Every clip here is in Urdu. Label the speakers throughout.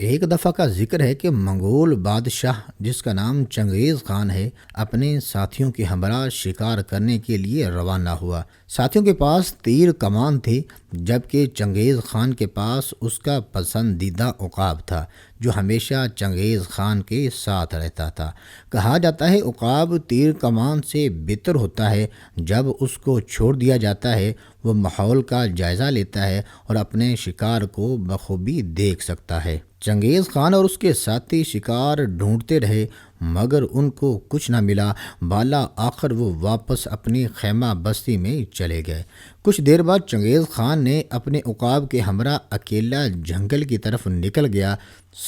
Speaker 1: ایک دفعہ کا ذکر ہے کہ منگول بادشاہ جس کا نام چنگیز خان ہے اپنے ساتھیوں کے ہمراہ شکار کرنے کے لیے روانہ ہوا۔ ساتھیوں کے پاس تیر کمان تھی، جبکہ چنگیز خان کے پاس اس کا پسندیدہ عقاب تھا جو ہمیشہ چنگیز خان کے ساتھ رہتا تھا۔ کہا جاتا ہے عقاب تیر کمان سے بہتر ہوتا ہے جب اس کو چھوڑ دیا جاتا ہے، وہ ماحول کا جائزہ لیتا ہے اور اپنے شکار کو بخوبی دیکھ سکتا ہے۔ چنگیز خان اور اس کے ساتھی شکار ڈھونڈتے رہے مگر ان کو کچھ نہ ملا۔ بالا آخر وہ واپس اپنی خیمہ بستی میں چلے گئے۔ کچھ دیر بعد چنگیز خان نے اپنے عقاب کے ہمراہ اکیلا جنگل کی طرف نکل گیا۔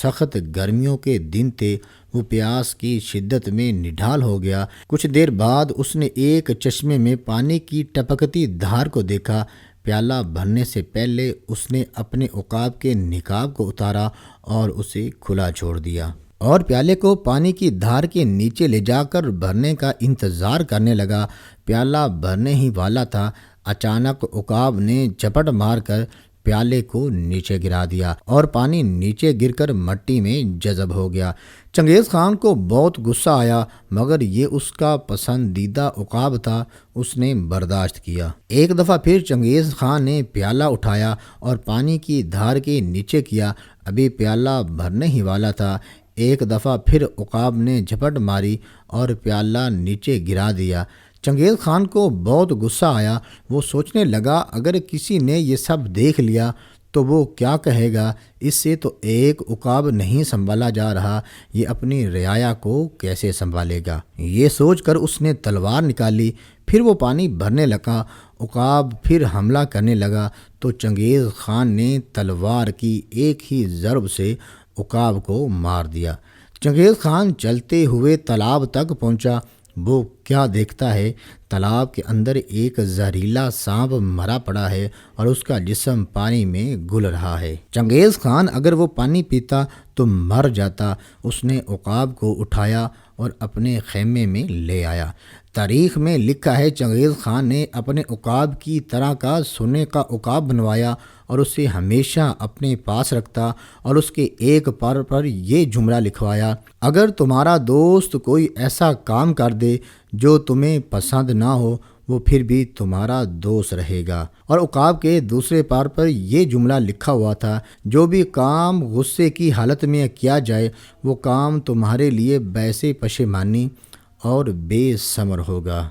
Speaker 1: سخت گرمیوں کے دن تھے، وہ پیاس کی شدت میں نڈھال ہو گیا۔ کچھ دیر بعد اس نے ایک چشمے میں پانی کی ٹپکتی دھار کو دیکھا۔ پیالہ بھرنے سے پہلے اس نے اپنے عقاب کے نقاب کو اتارا اور اسے کھلا چھوڑ دیا اور پیالے کو پانی کی دھار کے نیچے لے جا کر بھرنے کا انتظار کرنے لگا۔ پیالہ بھرنے ہی والا تھا، اچانک عقاب نے جھپٹ مار کر پیالے کو نیچے گرا دیا اور پانی نیچے گر کر مٹی میں جذب ہو گیا۔ چنگیز خان کو بہت غصہ آیا مگر یہ اس کا پسندیدہ عقاب تھا، اس نے برداشت کیا۔ ایک دفعہ پھر چنگیز خان نے پیالہ اٹھایا اور پانی کی دھار کے نیچے کیا۔ ابھی پیالہ بھرنے ہی والا تھا۔ ایک دفعہ پھر عقاب نے جھپٹ ماری اور پیالہ نیچے گرا دیا۔ چنگیز خان کو بہت غصہ آیا، وہ سوچنے لگا اگر کسی نے یہ سب دیکھ لیا تو وہ کیا کہے گا، اس سے تو ایک عقاب نہیں سنبھالا جا رہا، یہ اپنی رعایا کو کیسے سنبھالے گا۔ یہ سوچ کر اس نے تلوار نکالی، پھر وہ پانی بھرنے لگا۔ عقاب پھر حملہ کرنے لگا تو چنگیز خان نے تلوار کی ایک ہی ضرب سے عقاب کو مار دیا۔ چنگیز خان چلتے ہوئے تالاب تک پہنچا۔ وہ کیا دیکھتا ہے، تالاب کے اندر ایک زہریلا سانپ مرا پڑا ہے اور اس کا جسم پانی میں گل رہا ہے۔ چنگیز خان اگر وہ پانی پیتا تو مر جاتا۔ اس نے عقاب کو اٹھایا اور اپنے خیمے میں لے آیا۔ تاریخ میں لکھا ہے چنگیز خان نے اپنے عقاب کی طرح کا سونے کا عقاب بنوایا اور اسے ہمیشہ اپنے پاس رکھتا اور اس کے ایک پر یہ جملہ لکھوایا، اگر تمہارا دوست کوئی ایسا کام کر دے جو تمہیں پسند نہ ہو وہ پھر بھی تمہارا دوست رہے گا۔ اور عقاب کے دوسرے پار پر یہ جملہ لکھا ہوا تھا، جو بھی کام غصے کی حالت میں کیا جائے وہ کام تمہارے لیے باعث پشیمانی اور بے ثمر ہوگا۔